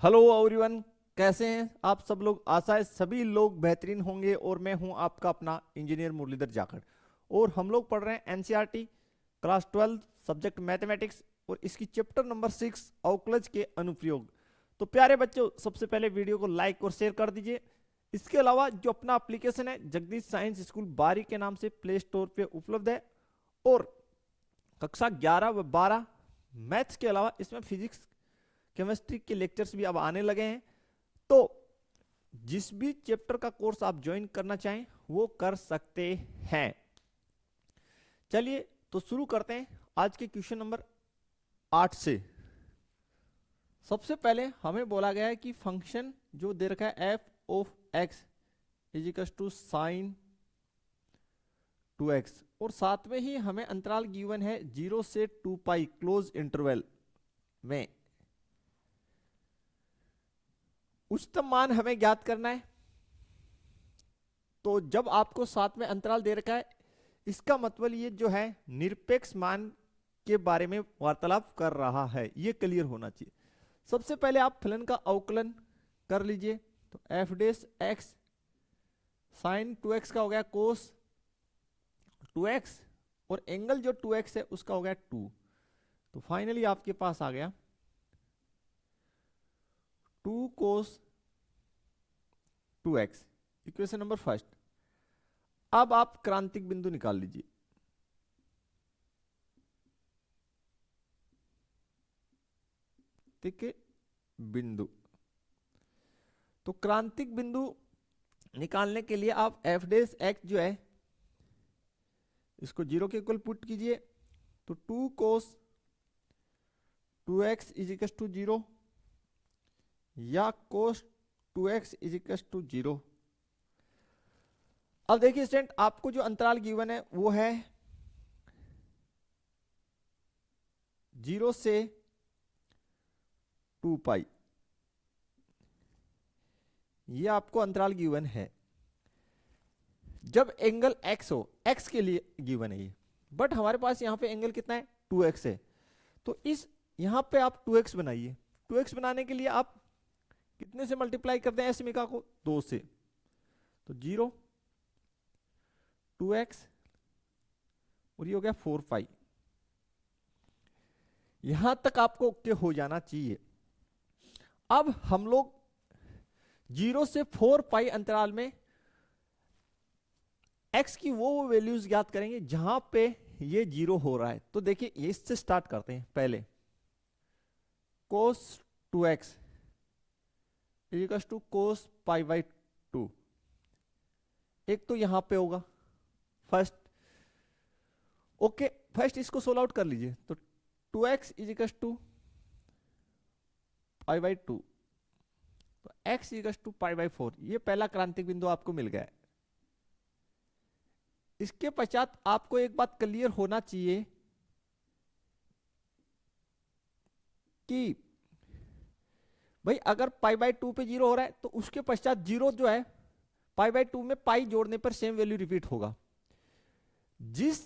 Hello everyone. कैसे हैं आप सब लोग? आशा है सभी लोग बेहतरीन होंगे। और मैं हूं आपका अपना इंजीनियर मुरलीधर जाखड़। और हम लोग पढ़ रहे हैं एनसीईआरटी क्लास 12 सब्जेक्ट मैथमेटिक्स और इसकी चैप्टर नंबर 6 अवकलज के अनुप्रयोग। तो प्यारे बच्चों, सबसे पहले वीडियो को लाइक और शेयर कर दीजिए। इसके अलावा जो अपना एप्लीकेशन है जगदीश साइंस स्कूल बारी के नाम से प्ले स्टोर पे उपलब्ध है। और कक्षा 11 व 12 मैथ्स के अलावा इसमें फिजिक्स केमिस्ट्री के लेक्चर्स भी अब आने लगे हैं। तो जिस भी चैप्टर का कोर्स आप ज्वाइन करना चाहें वो कर सकते हैं। चलिए तो शुरू करते हैं आज के क्वेश्चन नंबर 8 से। सबसे पहले हमें बोला गया है कि फंक्शन जो दे रखा है f of x is equal to sine 2x और साथ में ही हमें अंतराल गिवन है 0 से 2 पाई क्लोज इंटरवल में उच्चतम मान हमें ज्ञात करना है। तो जब आपको साथ में अंतराल दे रखा है इसका मतलब ये जो है निरपेक्ष मान के बारे में वार्तालाप कर रहा है, ये क्लियर होना चाहिए। सबसे पहले आप फलन का अवकलन कर लीजिए। तो एफ डेस एक्स साइन 2x का हो गया कोस 2x और एंगल जो 2x है उसका हो गया 2। तो फाइनली आपके पास आ गया 2 कोस 2x। Equation number first. अब आप क्रांतिक बिंदु निकाल लीजिए। ठीक है, बिंदु। तो क्रांतिक बिंदु निकालने के लिए आप एफ डेस एक्स जो है इसको 0 के इक्वल पुट कीजिए। तो 2 कोस 2x इज इक्वल टू 0 या कोस 2x इज इक्वल टू 0। अब देखिए स्टूडेंट, आपको जो अंतराल गिवन है वो है 0 से 2 पाई। ये आपको अंतराल गिवन है। जब एंगल x हो, x के लिए गिवन है ये, बट हमारे पास यहां पे एंगल कितना है 2x है। तो इस यहां पे आप 2x बनाइए। 2x बनाने के लिए आप कितने से मल्टीप्लाई करते हैं समीका को? 2 से। तो 0 2x और ये हो गया 4 पाई। यहां तक आपको ओके हो जाना चाहिए। अब हम लोग 0 से 4 पाई अंतराल में x की वो वैल्यूज ज्ञात करेंगे जहां पे ये 0 हो रहा है। तो देखिए इससे स्टार्ट करते हैं। पहले cos 2x equal to cos pi by 2। एक तो यहां पे होगा फर्स्ट। ओके, फर्स्ट इसको सोल्व आउट कर लीजिए। तो 2x is equal to pi by 2। तो x equal to pi by 4। ये पहला क्रांतिक बिंदु आपको मिल गया है। इसके पश्चात आपको एक बात क्लियर होना चाहिए कि भाई अगर पाई बाई 2 पे 0 हो रहा है तो उसके पश्चात 0 जो है पाई बाई 2 में पाई जोड़ने पर सेम वैल्यू रिपीट होगा। जिस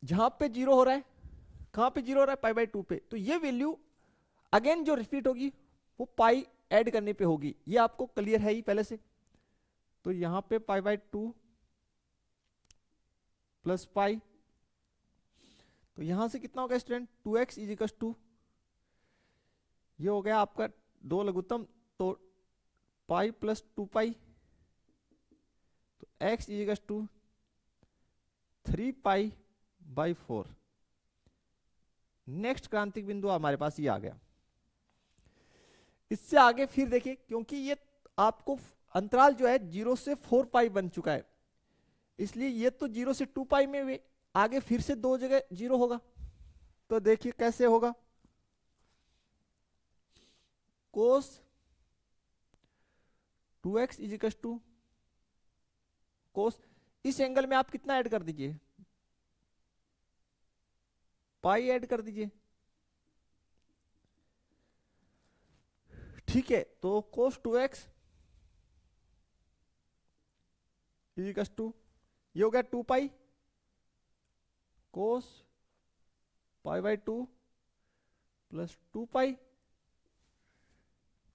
जहां पे 0 हो रहा है, कहां पे 0 हो रहा है? पाई बाई 2 पे। तो ये वैल्यू अगेन जो रिपीट होगी वो पाई ऐड करने पे होगी। ये आपको क्लियर है ही पहले से। तो यहां पे पाई बाई 2 प्लस पाई। तो यहां से कितना होगा student? 2x is equal to, ये हो गया आपका 2 लघुत्तम, तो पाई प्लस 2 पाई। तो x is equal to 3 pi by 4। Next क्रांतिक बिंदु हमारे पास ये आ गया। इससे आगे फिर देखिए, क्योंकि ये आपको अंतराल जो है 0 से 4 पाई बन चुका है, इसलिए ये तो 0 से 2 पाई में आगे फिर से दो जगह 0 होगा। तो देखिए कैसे होगा। कोस 2x इज इक्वल टू कोस, इस एंगल में आप कितना ऐड कर दीजिए? पाई ऐड कर दीजिए। ठीक है, तो कोस 2x इज इक्वल टू, ये हो गया 2 पाई कोस पाई बाई 2 प्लस 2 पाई।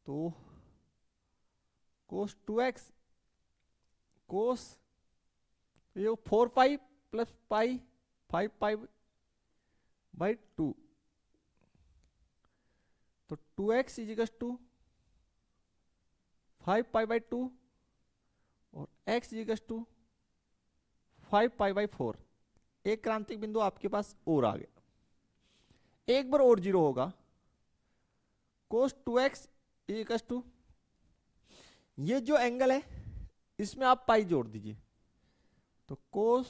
तो कोस 2x कोस ये 4 पाई प्लस पाई 5 पाई बाई 2, तो 2x equals to 5 pi by 2 और x equals to 5 pi by 4। एक क्रांतिक बिंदु आपके पास और आ गया, एक बार और जीरो होगा। कोस 2x इजिकल्स टू ये जो एंगल है इसमें आप पाई जोड़ दीजिए, तो कोस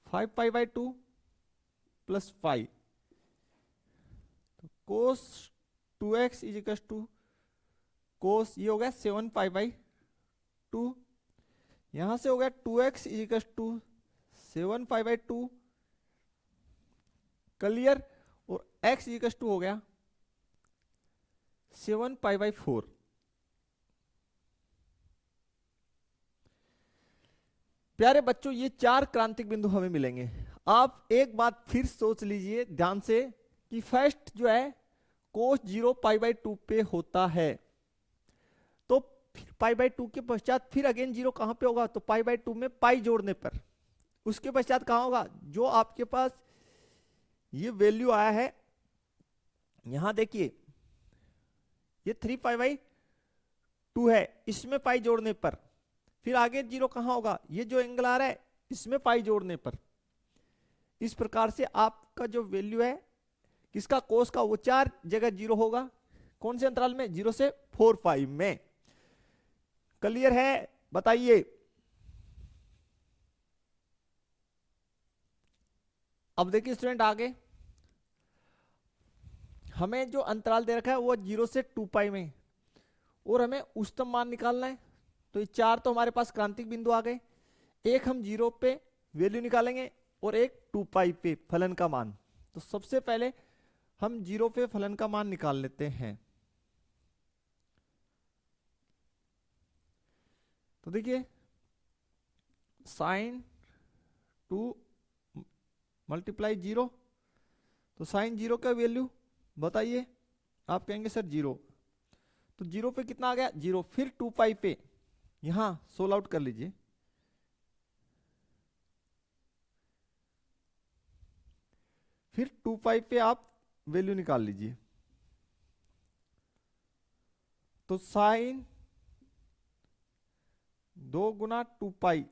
5 पाई बाई 2 प्लस 5, तो कोस 2x इजिकल्स टू कोस ये हो गया 7 पाई बाई 2, यहां से हो गया 2x equals to 7 pi by 2 clear, और x इजिकल्स टू हो गया 7 पाई बाई 4। प्यारे बच्चों, ये चार क्रांतिक बिंदु हमें मिलेंगे। आप एक बात फिर सोच लीजिए ध्यान से कि फर्स्ट जो है कोस 0 पाई बाई 2 पे होता है, तो फिर पाई बाई 2 के पश्चात फिर अगेन जीरो कहां पे होगा, तो पाई बाई 2 में पाई जोड़ने पर। उसके पश्चात कहां होगा, जो आपके पास ये वैल्यू आया है, यहां देखिए ये 3 पाई बाई 2 है, इसमें पाई जोड़ने पर फिर आगे जीरो कहां होगा, ये जो एंगल आ रहा है इसमें पाई जोड़ने पर। इस प्रकार से आपका जो वैल्यू है किसका, कोस का, वो चार जगह जीरो होगा। कौन से अंतराल में, 0 से 4 5 में। क्लियर है, बताइए। अब देखिए स्टूडेंट आगे हमें जो अंतराल दे रखा है वो 0 से 2 पाई में, और हमें उच्चतम मान निकालना है। तो ये चार तो हमारे पास क्रांतिक बिंदु आ गए, एक हम 0 पे वैल्यू निकालेंगे और एक 2 पाई पे फलन का मान। तो सबसे पहले हम 0 पे फलन का मान निकाल लेते हैं। तो देखिए साइन 2 मल्टीप्लाई 0, तो साइन 0 का वैल्यू बताइए। आप कहेंगे सर 0, तो 0 पे कितना आ गया 0, फिर 2 पाई पे यहां सोल्व आउट कर लीजिए। फिर 2 पाई पे आप वैल्यू निकाल लीजिए, तो साइन 2 गुना 2 पाई,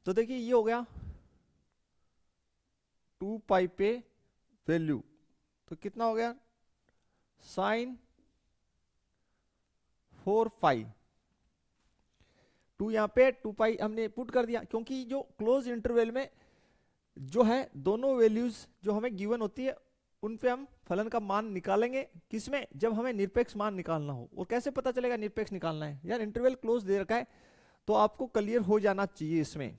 तो देखिए ये हो गया 2 पाई पे वैल्यू, तो कितना हो गया साइन 4 पाई। 2 यहां पे 2 पाई हमने पुट कर दिया, क्योंकि जो क्लोज इंटरवल में जो है दोनों वैल्यूज जो हमें गिवन होती है उन पे हम फलन का मान निकालेंगे। किसमें, जब हमें निरपेक्ष मान निकालना हो। और कैसे पता चलेगा निरपेक्ष निकालना है, यार इंटरवल क्लोज दे रखा है तो आपको क्लियर हो जाना चाहिए, इसमें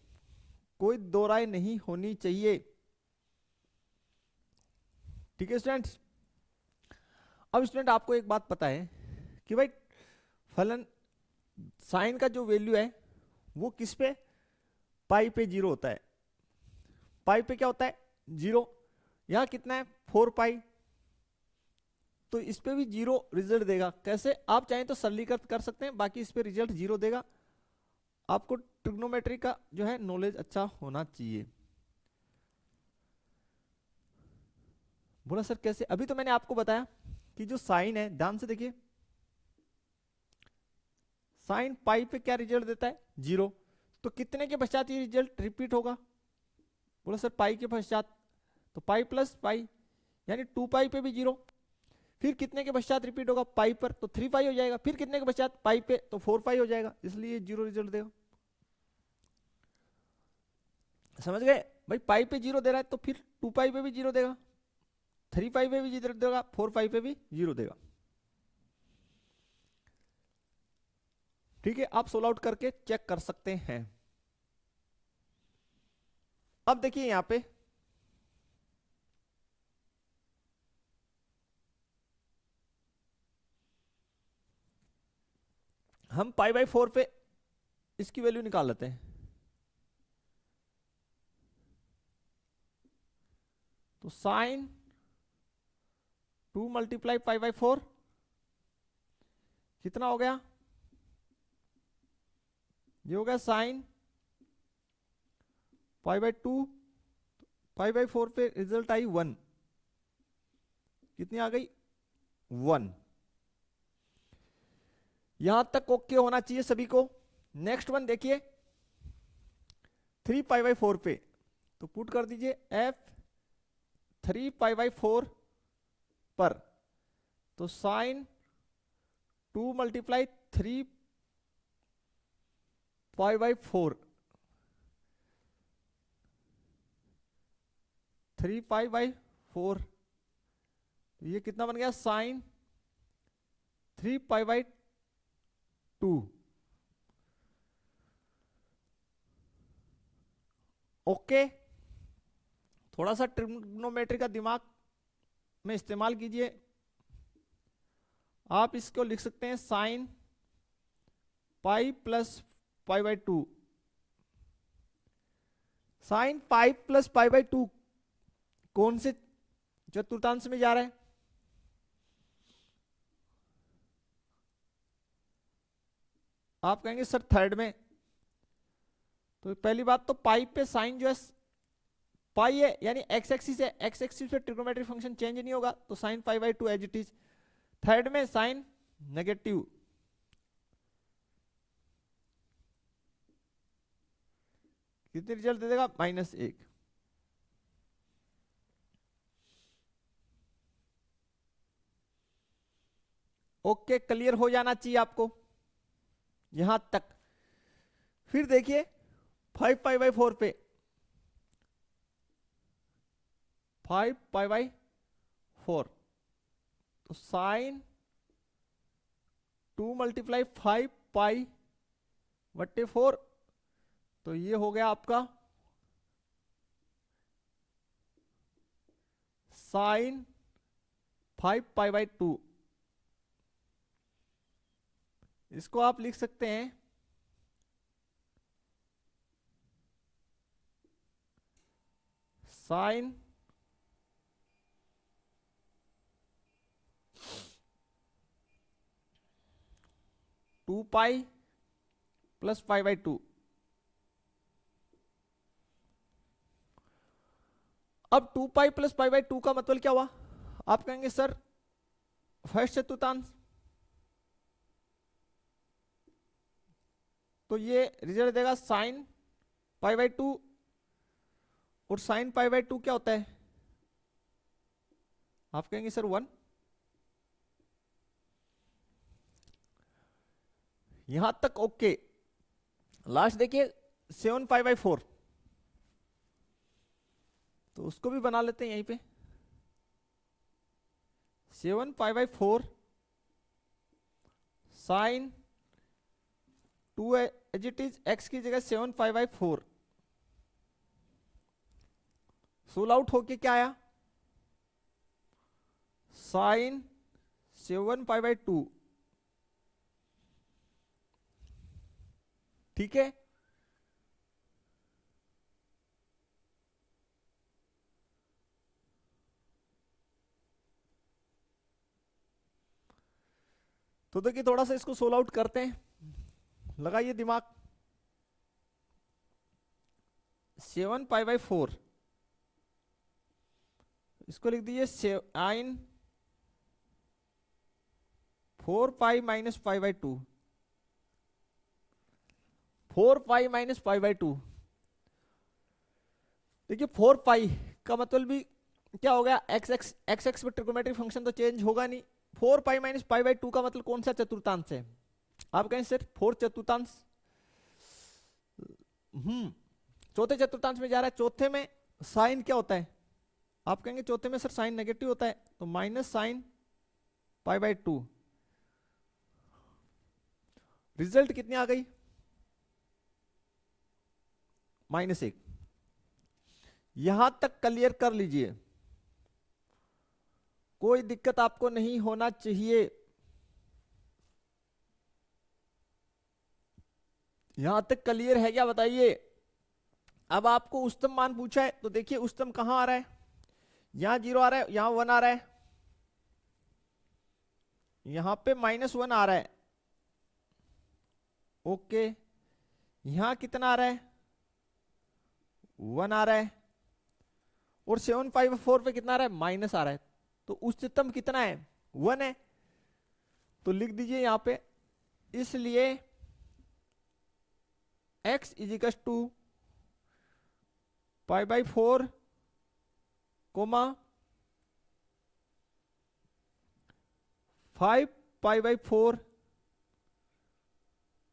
कोई दो राय नहीं होनी चाहिए। ठीक है स्टूडेंट्स। अब स्टूडेंट आपको एक बात पता है कि भाई फलन साइन का जो वैल्यू है वो किस पे, पाई पे 0 होता है। पाई पे क्या होता है 0, यहां कितना है 4 पाई, तो इस पे भी 0 रिजल्ट देगा। कैसे, आप चाहें तो सरलीकृत कर सकते हैं, बाकी इस पे रिजल्ट 0 देगा। आपको ट्रिग्नोमेट्री का जो है नॉलेज अच्छा होना चाहिए। बोला सर कैसे, अभी तो मैंने आपको बताया कि जो साइन है, ध्यान से देखिए, साइन पाई पे क्या रिजल्ट देता है 0, तो कितने के पश्चात ये रिजल्ट रिपीट होगा, बोला सर पाई के पश्चात, तो पाई प्लस पाई यानी 2 पाई पे भी 0, फिर कितने के पश्चात रिपीट होगा पाई पर, तो 3 पाई हो जाएगा, फिर कितने के पश्चात पाई पे, तो 4 पाई हो जाएगा, इसलिए 0 रिजल्ट देगा। समझ गए भाई, पाई पे 0 दे रहा है तो फिर 2 पाई पे भी 0 देगा, 3 पाई पे भी 0 देगा, 4 पाई पे भी 0 देगा। ठीक है, आप सोल्व आउट करके चेक कर सकते हैं। अब देखिए यहां पे हम पाई बाई 4 पे इसकी वैल्यू निकाल लेते हैं। तो तो साइन 2 मल्टीप्लाई पाई बाई 4 कितना हो गया, ये हो गया sign pi by 2, pi by 4 पे रिजल्ट आई 1, कितनी आ गई 1। यहां तक ओके होना चाहिए सभी को। नेक्स्ट वन देखिए 3 पाई बाई 4 पे, तो पुट कर दीजिए एफ 3 पाई बाई 4 पर, तो sine 2 multiply 3 pi by 4, 3 pi by 4, ये कितना बन गया साइन 3 पाई बाई 2। ओके, थोड़ा सा ट्रिग्नोमेट्री का दिमाग में इस्तेमाल कीजिए। आप इसको लिख सकते हैं sign pi plus pi by 2। Sign pi plus pi by 2 कौन से चतुर्थांश में जा रहा है, आप कहेंगे सर थर्ड में। तो पहली बात तो पाई पे साइन जो है पाई है, यानी एक्स एक्सिस है, एक्स एक्सिस पे ट्रिग्नोमेट्रिक फंक्शन चेंज नहीं होगा, तो sine pi by 2 as it is. Third में साइन नेगेटिव, कितनी रिजल्ट दे देगा -1। ओके, क्लियर हो जाना चाहिए आपको यहां तक। फिर देखिए 5 पाई बाई 4 पे, 5 पाई बाई 4, तो साइन 2 मल्टीप्लाई 5 पाई बट्टे 4, तो ये हो गया आपका साइन 5 पाई बाई 2। इसको आप लिख सकते हैं sine 2 pi plus pi by 2। अब 2 पाई प्लस पाई बाई 2 का मतलब क्या हुआ, आप कहेंगे सर फर्स्ट चतुर्थांश, तो ये रिजल्ट देगा साइन पाई बाई 2, और साइन पाई बाई 2 क्या होता है, आप कहेंगे सर 1। यहां तक ओके। लास्ट देखिए 7 पाई बाई 4, तो उसको भी बना लेते हैं यहीं पे। 7 pi by 4 sine 2 as it is, x की जगह 7 पाई बाई 4, सोल आउट होके क्या आया साइन 7 पाई बाई 2। ठीक है, तो देखिए थोड़ा सा इसको सोल आउट करते हैं, लगाइए दिमाग। 7 पाई बाई 4, इसको लिख दीजिए sine 4 pi minus pi by 2, 4 pi minus pi by 2। देखिए 4 पाई का मतलब भी क्या हो गया, एक्स एक्स एक्स एक्स में ट्रिग्नोमेट्रिक फंक्शन तो चेंज होगा नहीं। 4 पाई माइनस पाई बाई 2 का मतलब कौन सा चतुर्थांश है, आप कहें सर 4 चतुर्थांश, चौथे चतुर्थांश में जा रहा है। चौथे में साइन क्या होता है, आप कहेंगे चौथे में सर साइन नेगेटिव होता है, तो minus sine pi by 2। Result कितनी आ गई -1। यहां तक क्लियर कर लीजिए, कोई दिक्कत आपको नहीं होना चाहिए। यहां तक क्लियर है क्या बताइए। अब आपको उच्चतम मान पूछा है, तो देखिए उच्चतम कहां आ रहा है, यहां 0 आ रहा है, यहां 1 आ रहा है, यहां पे -1 आ रहा है। ओके, यहां कितना आ रहा है, 1 आ रहा है, और 754 पे कितना आ रहा है, माइनस आ रहा है। तो उच्चतम कितना है, 1 है। तो लिख दीजिए यहां पे, इसलिए x इजिकल टू π/4 कोमा 5 π/4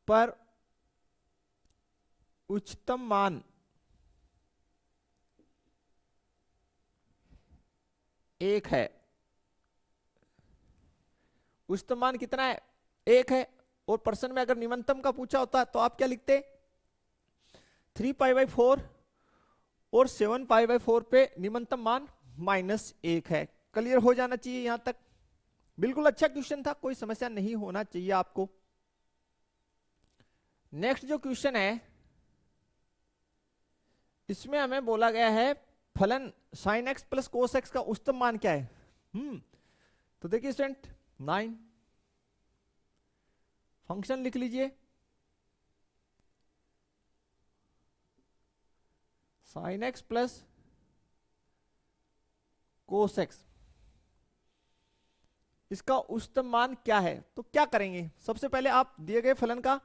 पर उच्चतम मान 1 है। उच्चतम मान कितना है, 1 है। और प्रश्न में अगर निम्नतम का पूछा होता तो आप क्या लिखते, 3 π/4 और 7 π/4 पे निम्नतम मान -1 है। क्लियर हो जाना चाहिए यहां तक। बिल्कुल अच्छा क्वेश्चन था, कोई समस्या नहीं होना चाहिए आपको। नेक्स्ट जो क्वेश्चन है, इसमें हमें बोला गया है फलन sin x plus cos x का उच्चतम मान क्या है। तो देखिए स्टूडेंट, 9 फंक्शन लिख लीजिए, sin x plus cos x, इसका उच्चतम मान क्या है। तो क्या करेंगे, सबसे पहले आप दिए गए फलन का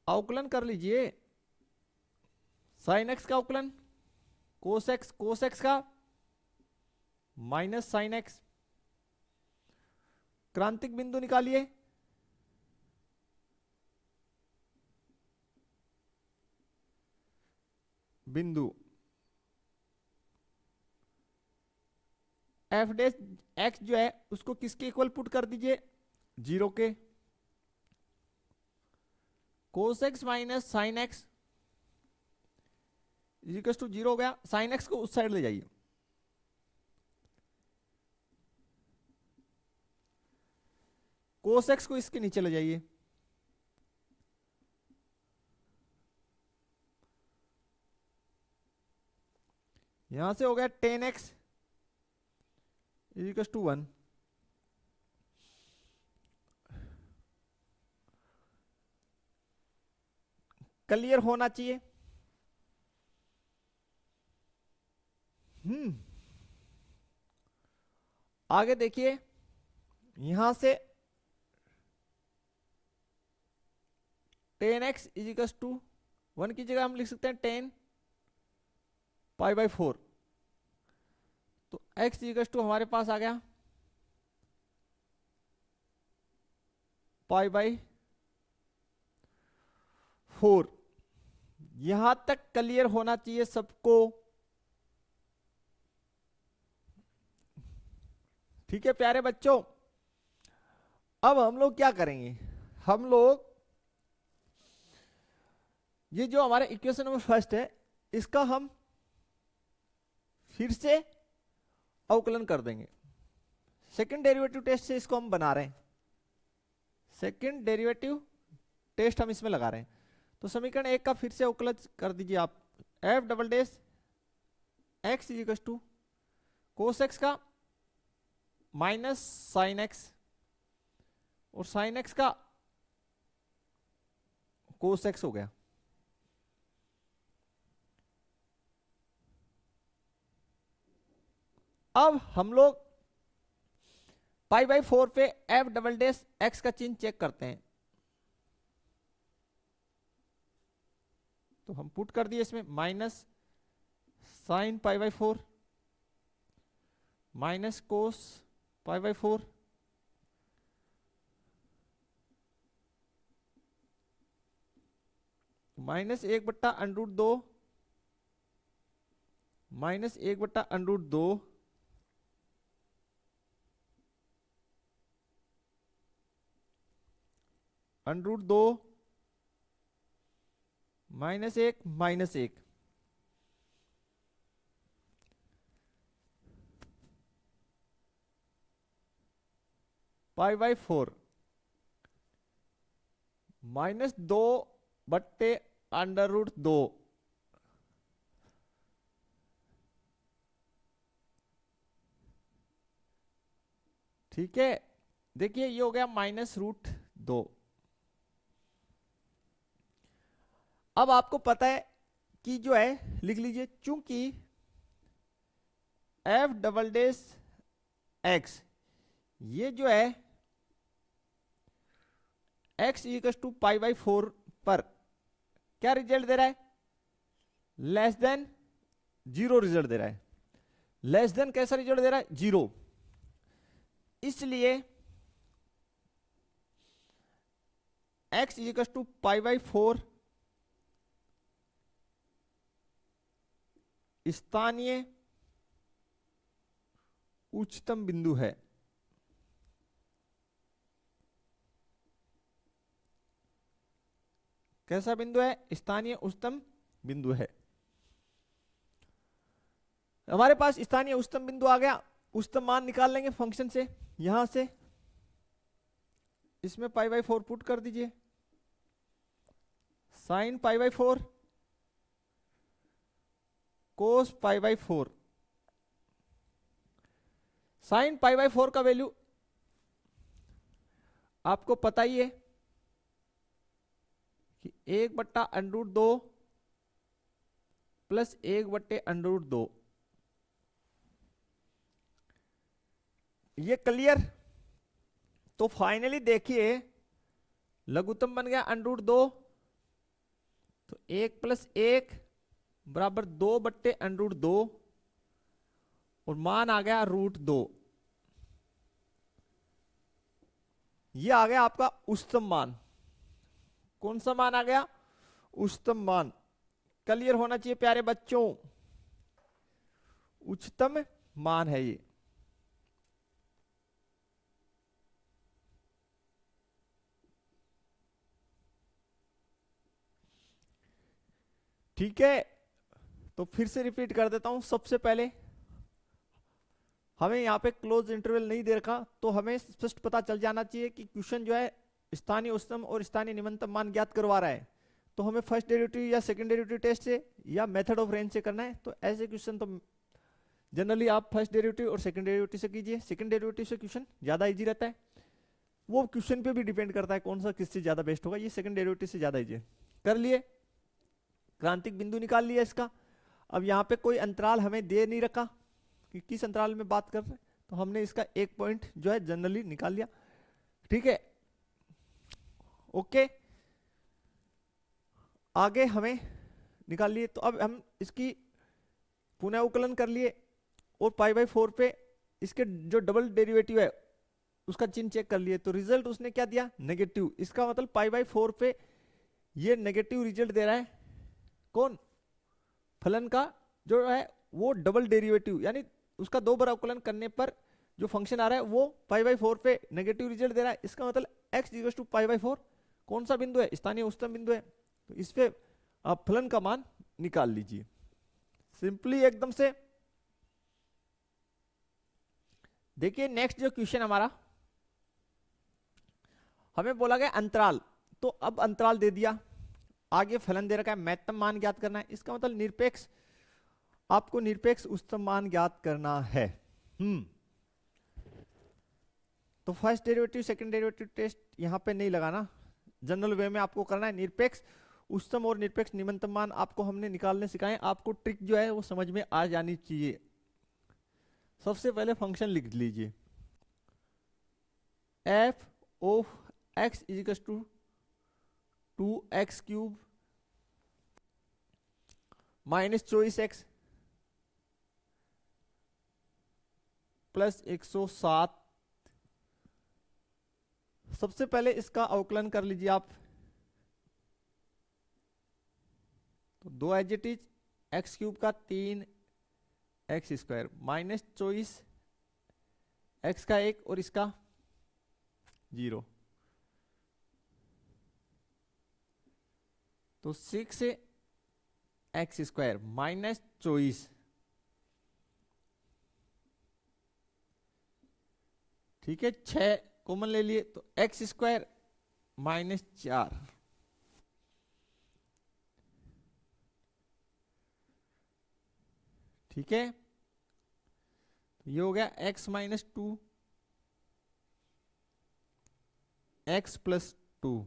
अवकलन कर लीजिए। sin x का अवकलन, cos x का माइनस sin x, क्रांतिक बिंदु निकालिए। बिंदु f डैश x जो है उसको किसके इक्वल पुट कर दीजिए, 0 के। cos x minus sin x equal to 0 हो गया। sin x को उस साइड ले जाइए, cos x को इसके नीचे ले जाइए, यहां से हो गया tan x equal to 1। Clear होना चाहिए। आगे देखिए, यहां से tan x इजिकल टू 1 की जगह हम लिख सकते हैं tan π/4। तो x इजिकल टू हमारे पास आ गया π/4। यहां तक क्लियर होना चाहिए सबको। ठीक है प्यारे बच्चों, अब हम लोग क्या करेंगे, हम लोग ये जो हमारे इक्वेशन नंबर फर्स्ट है इसका हम फिर से अवकलन कर देंगे। सेकंड डेरिवेटिव टेस्ट से इसको हम बना रहे हैं, सेकंड डेरिवेटिव टेस्ट हम इसमें लगा रहे हैं। तो समीकरण 1 का फिर से अवकलन कर दीजिए आप, f double dash x is equal to cos x का माइनस साइन एक्स और साइन एक्स का कोस एक्स हो गया। अब हम लोग π/4 पे f डबल डैश x का चिन्ह चेक करते हैं। तो हम पुट कर दिए इसमें minus sine π/4 minus cos π/4 minus 1/√2 minus 1/√2 √2 -1 π/4 -2/√2 ठीक है, देखिए ये हो गया -√2। अब आपको पता है कि जो है लिख लीजिए, चूंकि एफ डबल डेस एक्स ये जो है x इक्वल टू π/4 पर क्या रिजल्ट दे रहा है, लेस देन 0 रिजल्ट दे रहा है। लेस देन कैसा रिजल्ट दे रहा है, 0। इसलिए x इक्वल टू π/4 स्थानीय उच्चतम बिंदु है। कैसा बिंदु है, स्थानीय उच्चतम बिंदु है। हमारे पास स्थानीय उच्चतम बिंदु आ गया, उच्चतम मान निकाल लेंगे फंक्शन से, यहां से इसमें π/4 पुट कर दीजिए, साइन π/4 कोस π/4। साइन π/4 का वैल्यू आपको पता ही है कि 1/√2 प्लस 1/√2। ये क्लियर। तो फाइनली देखिए लघुत्तम बन गया √2, तो 1 + 1 बराबर 2/√2 और मान आ गया √2। ये आ गया आपका उच्चतम मान। कौन सा मान आ गया, उच्चतम मान। क्लियर होना चाहिए प्यारे बच्चों, उच्चतम मान है ये। ठीक है, तो फिर से रिपीट कर देता हूं। सबसे पहले हमें यहाँ पे क्लोज इंटरवल नहीं दे रखा, तो हमें स्पष्ट पता चल जाना चाहिए कि क्वेश्चन जो है स्थानीय उच्चतम और स्थानीय निम्नतम मान ज्ञात करवा रहा है। तो हमें फर्स्ट डेरिवेटिव या सेकंड डेरिवेटिव टेस्ट से या मेथड ऑफ रेंज से करना है। तो ऐसे क्वेश्चन तो जनरली आप फर्स्ट डेरिवेटिव और सेकंड डेरिवेटिव से कीजिए। सेकंड डेरिवेटिव से क्वेश्चन ज्यादा इजी रहता है, वो क्वेश्चन पे भी डिपेंड करता है कौन सा किससे ज्यादा बेस्ट होगा। ये सेकंड डेरिवेटिव से ज्यादा इजी कर लिए, क्रांतिक बिंदु निकाल लिया इसका। अब यहाँ पे कोई अंतराल हमें दे नहीं रखा कि किस अंतराल में बात कर रहे हैं, तो हमने इसका एक पॉइंट जो है जनरली निकाल लिया। ठीक है, ओके। आगे हमें निकाल लिए, तो अब हम इसकी पुनः उकलन कर लिए और π/4 पे इसके जो डबल डेरिवेटिव है उसका चिन्ह चेक कर लिए। तो रिजल्ट उसने क्या दिया, नेगेटिव। इसका मतलब π/4 पे ये नेगेटिव रिजल्ट दे रहा है। कौन, फलन का जो है वो डबल डेरिवेटिव, यानी उसका 2 बार अवकलन करने पर जो फंक्शन आ रहा है वो π/4 पे नेगेटिव रिजल्ट दे रहा है। इसका मतलब x इक्वल टू π/4 कौन सा बिंदु है, स्थानीय उच्चतम बिंदु है। तो इस पे आप फलन का मान निकाल लीजिए सिंपली एकदम से। देखिए नेक्स्ट जो क्वेश्चन हमारा, हमें बोला गया अंतराल, तो अब अंतराल दे दिया, आगे फलन दे रखा है, महत्तम मान ज्ञात करना है। इसका मतलब निरपेक्ष, आपको निरपेक्ष उच्चतम मान ज्ञात करना है। तो first derivative second derivative test यहां पे नहीं लगाना, जनरल वे में आपको करना है। निरपेक्ष उच्चतम और निरपेक्ष निम्नतम मान आपको हमने निकालने सिखाए। आपको ट्रिक जो है वो समझ में आ जानी चाहिए। सबसे पहले फंक्शन लिख लीजिए, f of x is to 2x³ minus 24x plus 107। सबसे पहले इसका अवकलन कर लीजिए आप। तो 2 एज इट इज x³ का 3x² माइनस 24 x का 1 और इसका 0, तो 6x² माइनस 24। ठीक है, 6 कॉमन ले लिए तो x² माइनस 4। ठीक है, ये हो गया x माइनस 2 x+2।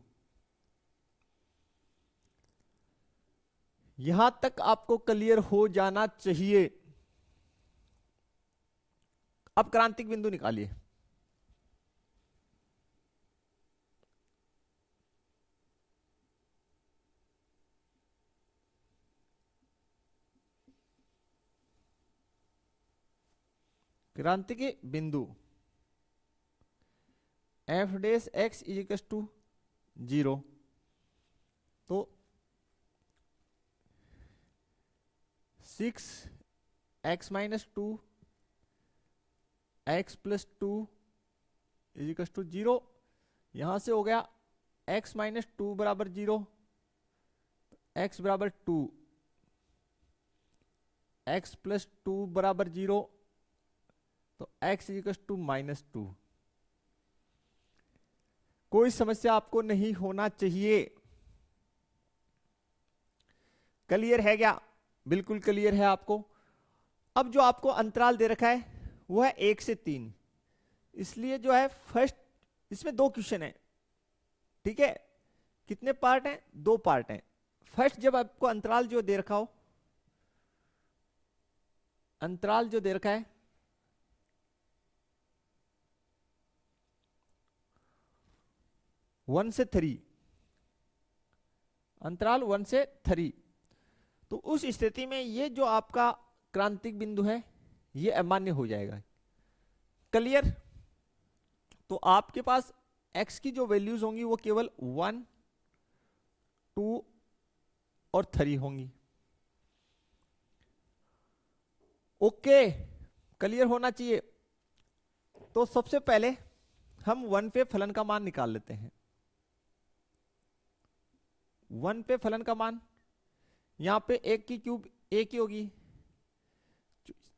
यहां तक आपको क्लियर हो जाना चाहिए। अब क्रांतिक बिंदु निकालिए। क्रांतिक बिंदु f dash x is equal to 0। तो 6x-2 x+2 is equal to 0। यहां से हो गया x-2 बराबर 0, x बराबर 2, x+2 बराबर 0, तो x इज इक्वल टू -2। कोई समस्या आपको नहीं होना चाहिए। क्लियर है क्या? बिल्कुल क्लियर है आपको। अब जो आपको अंतराल दे रखा है वो है 1 से 3, इसलिए जो है फर्स्ट, इसमें 2 क्वेश्चन है, ठीक है। कितने पार्ट हैं? 2 पार्ट हैं। फर्स्ट, जब आपको अंतराल जो दे रखा हो, अंतराल जो दे रखा है 1 से 3, अंतराल 1 से 3, तो उस स्थिति में ये जो आपका क्रांतिक बिंदु है ये अमान्य हो जाएगा। क्लियर? तो आपके पास x की जो वैल्यूज होंगी वो केवल 1, 2 और 3 होंगी। ओके, क्लियर होना चाहिए। तो सबसे पहले हम 1 पे फलन का मान निकाल लेते हैं। 1 पे फलन का मान, यहां पे 1 की क्यूब 1 ही होगी,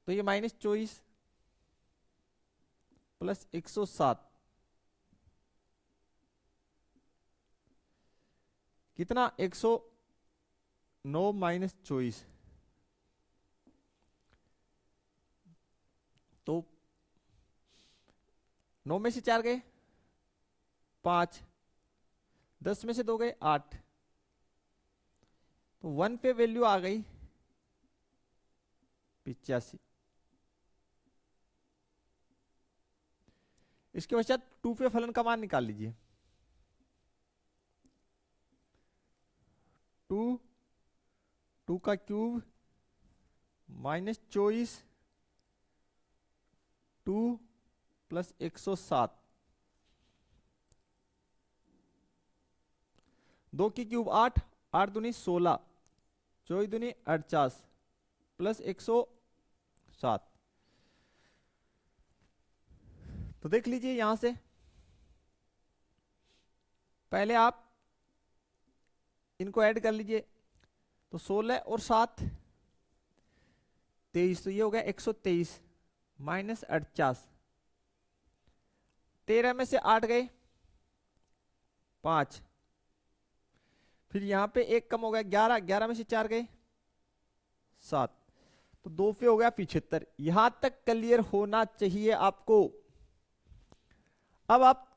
तो ये -24 प्लस 107 कितना? 109 माइनस 24, तो 9 में से 4 गए 5, 10 में से 2 गए 8, तो 1 पे वैल्यू आ गई 85। इसके पश्चात 2 पे फलन का मान निकाल लीजिए। 2 का क्यूब -24, 2 प्लस 107, 2 की क्यूब 8, 8 दूनी 16, 24 दूनी 48 प्लस 107। तो देख लीजिए यहां से पहले आप इनको ऐड कर लीजिए, तो 16 और 7 23, तो ये हो गया 123 माइनस 48, 13 में से 8 गए 5, फिर यहां पे 1 कम हो गया 11, 11 में से 4 गए 7, तो 2 पे हो गया 75। यहां तक क्लियर होना चाहिए आपको। अब आप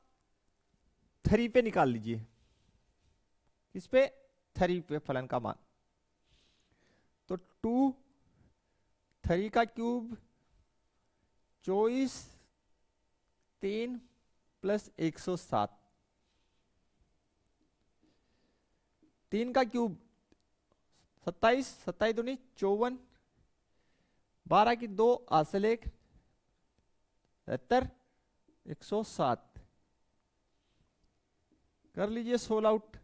3 पे निकाल लीजिए। किस पे? 3 पे फलन का मान। तो 2, 3 का क्यूब 24, 3 प्लस 107, 3 का क्यूब 27, 27 दूनी 54, 12 की 2 हासिल 1 73, 107 कर लीजिए 16 आउट।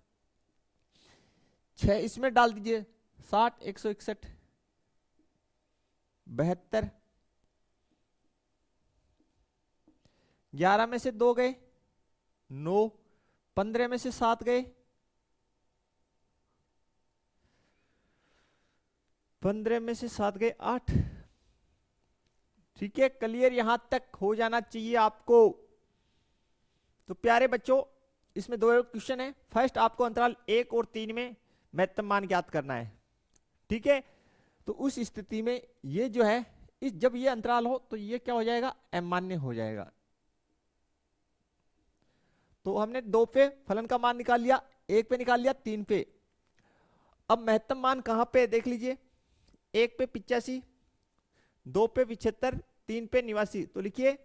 6 इसमें डाल दीजिए 60, 161, 72, 11 में से 2 गए 9, 15 में से 7 गए 15 में से 7 गए 8। ठीक है, क्लियर? यहां तक हो जाना चाहिए आपको। तो प्यारे बच्चों, इसमें 2 क्वेश्चन है। फर्स्ट, आपको अंतराल 1 और 3 में महत्तम मान ज्ञात करना है। ठीक है, तो उस स्थिति में ये जो है, इस जब ये अंतराल हो तो ये क्या हो जाएगा? अमान्य हो जाएगा। तो हमने 2 पे फलन का मान निकाल लिया, 1 पे निकाल लिया, 3 पे। अब महत्तम मान कहां पे देख लीजिए, 1 पे 85, 2 पे 75, 3 पे 89। तो लिखिए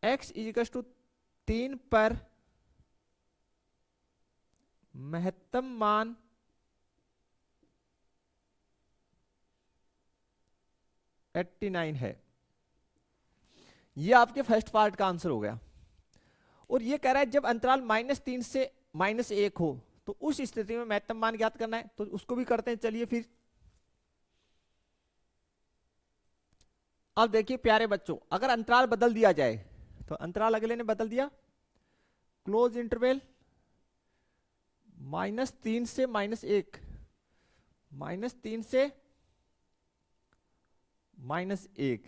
x इजिकल टू 3 पर महत्तम मान 89 है। ये आपके फर्स्ट पार्ट का आंसर हो गया। और ये कह रहा है जब अंतराल -3 से -1 हो तो उस स्थिति में महत्तम मान ज्ञात करना है, तो उसको भी करते हैं। चलिए फिर अब देखिए प्यारे बच्चों, अगर अंतराल बदल दिया जाए तो अंतराल अगले ने बदल दिया, क्लोज इंटरवल -3 से -1, -3 से -1।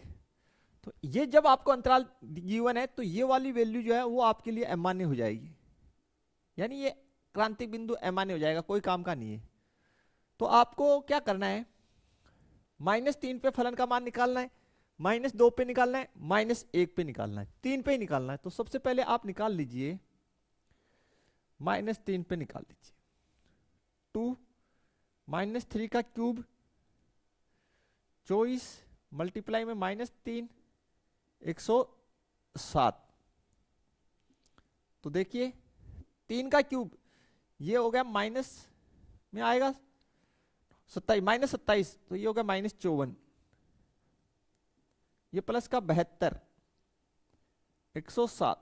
तो ये जब आपको अंतराल गिवन है तो ये वाली वैल्यू जो है वो आपके लिए अमान्य हो जाएगी, यानी ये क्रांतिक बिंदु अमान्य हो जाएगा, कोई काम का नहीं है। तो आपको क्या करना है, -3 पे फलन का मान निकालना है, -2 पे निकालना है, -1 पे निकालना है, 3 पे ही निकालना है। तो सबसे पहले आप निकाल लीजिए, -3 पे निकाल लीजिए, 2 -3 का क्यूब 24 मल्टीप्लाई में -3 107। तो देखिए 3 का क्यूब ये हो गया माइनस में आएगा 27 -27, तो ये हो गया -54, ये प्लस का 72 107।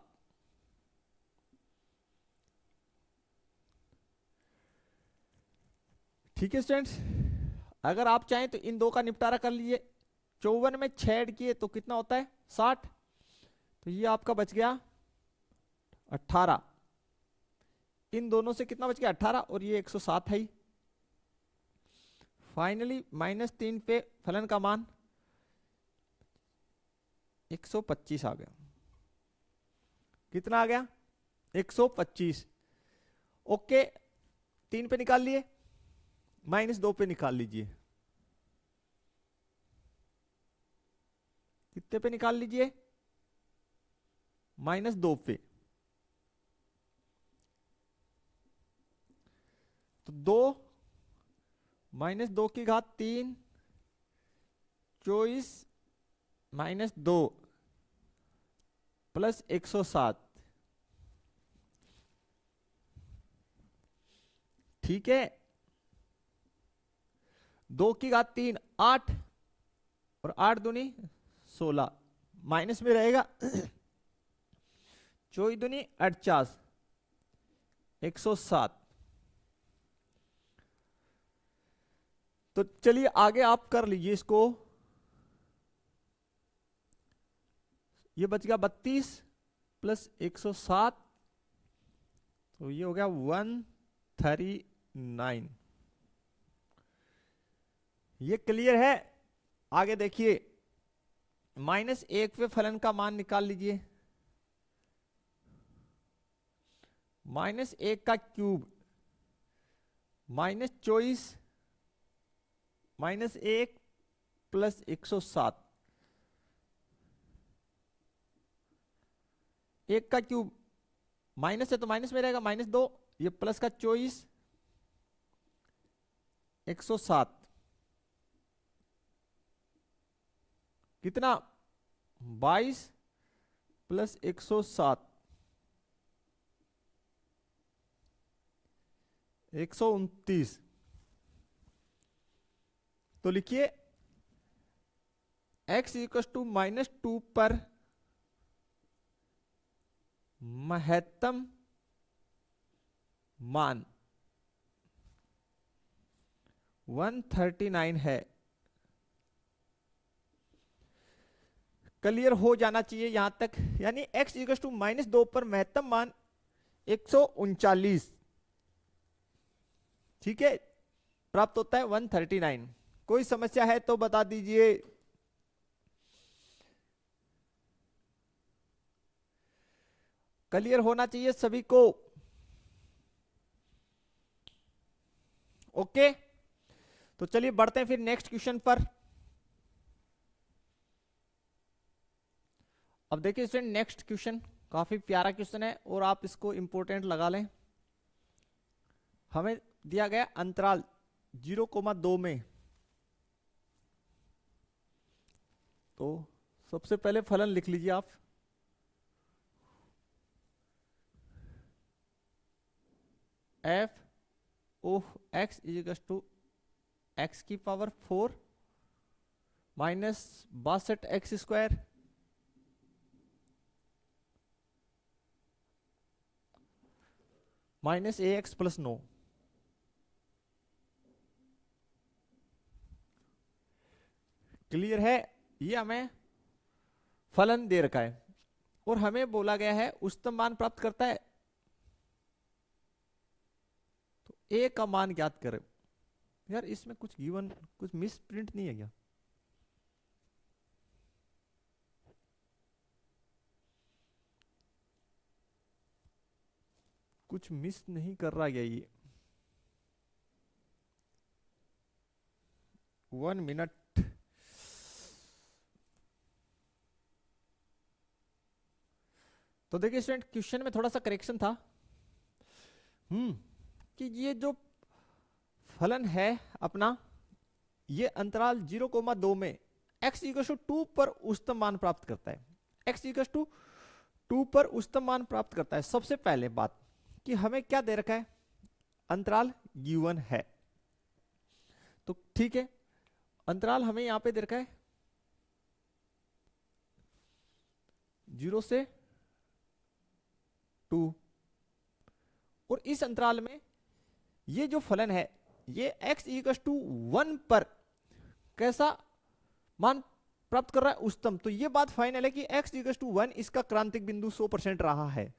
ठीक है स्टूडेंट्स, अगर आप चाहें तो इन दो का निपटारा कर लीजिए। 54 में 6 ऐड किए तो कितना होता है 60, तो ये आपका बच गया 18। इन दोनों से कितना बच गया 18, और ये 107 है ही। फाइनली -3 पे फलन का मान 125 आ गया। कितना आ गया 125। ओके, 3 पे निकाल लिए, -2 पे निकाल लीजिए, कितने पे निकाल लीजिए -2 पे। तो 2 -2 की घात 3 24 -2 प्लस 107। ठीक है, 2 की घात 3 8, और 8 दूनी 16, माइनस में रहेगा 24 दूनी 48 107। तो चलिए आगे आप कर लीजिए इसको। ये बच गया 32 प्लस 107, तो ये हो गया 139। ये क्लियर है। आगे देखिए, -1 पे फलन का मान निकाल लीजिए, -1 का क्यूब -24 -1 प्लस 107। 1 का क्यूब माइनस है तो माइनस में रहेगा -2, ये प्लस का 24 107, कितना 22 प्लस 107 129। तो लिखिए x इक्वल टू -2 पर महत्तम मान 139 है। क्लियर हो जाना चाहिए यहां तक, यानी x इक्वल टू -2 पर महत्तम मान 139, ठीक है, प्राप्त होता है 139। कोई समस्या है तो बता दीजिए। क्लियर होना चाहिए सभी को। ओके, तो चलिए बढ़ते हैं फिर नेक्स्ट क्वेश्चन पर। अब देखिए स्टूडेंट नेक्स्ट क्वेश्चन काफी प्यारा क्वेश्चन है और आप इसको इंपॉर्टेंट लगा लें। हमें दिया गया अंतराल 0,2 में, तो सबसे पहले फलन लिख लीजिए आप। F of x is two x की power 4 minus 62 x square minus a x plus 9। Clear है? ये हमें फलन दे रखा है और हमें बोला गया है उच्चतम मान प्राप्त करता है, तो ए का मान ज्ञात करें। यार इसमें कुछ गिवन, कुछ मिस प्रिंट नहीं है क्या? कुछ मिस नहीं कर रहा है ये? 1 मिनट। तो देखिए स्टूडेंट, क्वेश्चन में थोड़ा सा करेक्शन था कि ये जो फलन है अपना, ये अंतराल 0,2 में x = 2 पर उच्चतम मान प्राप्त करता है। x = 2 पर उच्चतम मान प्राप्त करता है। सबसे पहले बात कि हमें क्या दे रखा है, अंतराल गिवन है, तो ठीक है, अंतराल हमें यहां पे दे रखा है 0 से 2, और इस अंतराल में ये जो फलन है ये x = 1 पर कैसा मान प्राप्त कर रहा है, उच्चतम। तो ये बात फाइनल है कि x = 1 इसका क्रांतिक बिंदु 100% रहा है,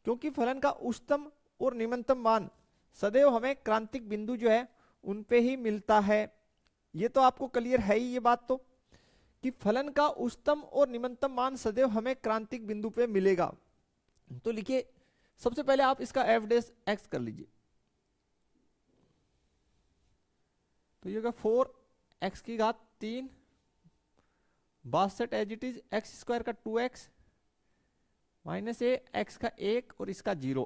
क्योंकि फलन का उच्चतम और निम्नतम मान सदैव हमें क्रांतिक बिंदु जो है उन पे ही मिलता है। ये तो आपको क्लियर है ही ये बात, तो कि फलन का उच्चतम और निम्नतम मान सदैव हमें क्रांतिक बिंदु पे मिलेगा। तो लिखिए, सबसे पहले आप इसका f' कर लीजिए, तो ये 4x की घात 3 62 एज इट इज x² का 2x माइनस ए x का 1 और इसका 0,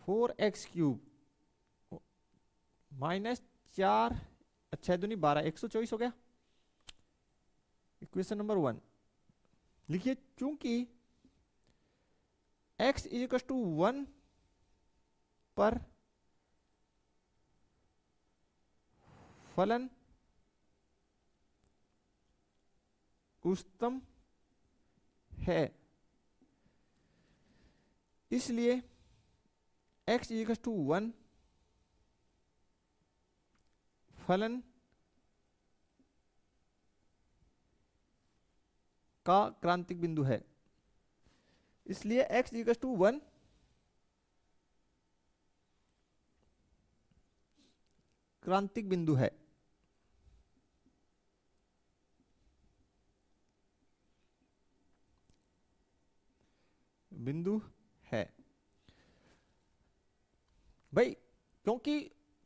4x³ माइनस 4, अच्छा 2 12, 124 हो गया। इक्वेशन नंबर 1 लिखिए, चूंकि x = 1 पर फलन उच्चतम है, इसलिए x = 1 फलन का क्रांतिक बिंदु है। इसलिए x = 1 क्रांतिक बिंदु है। बिंदु है भाई, क्योंकि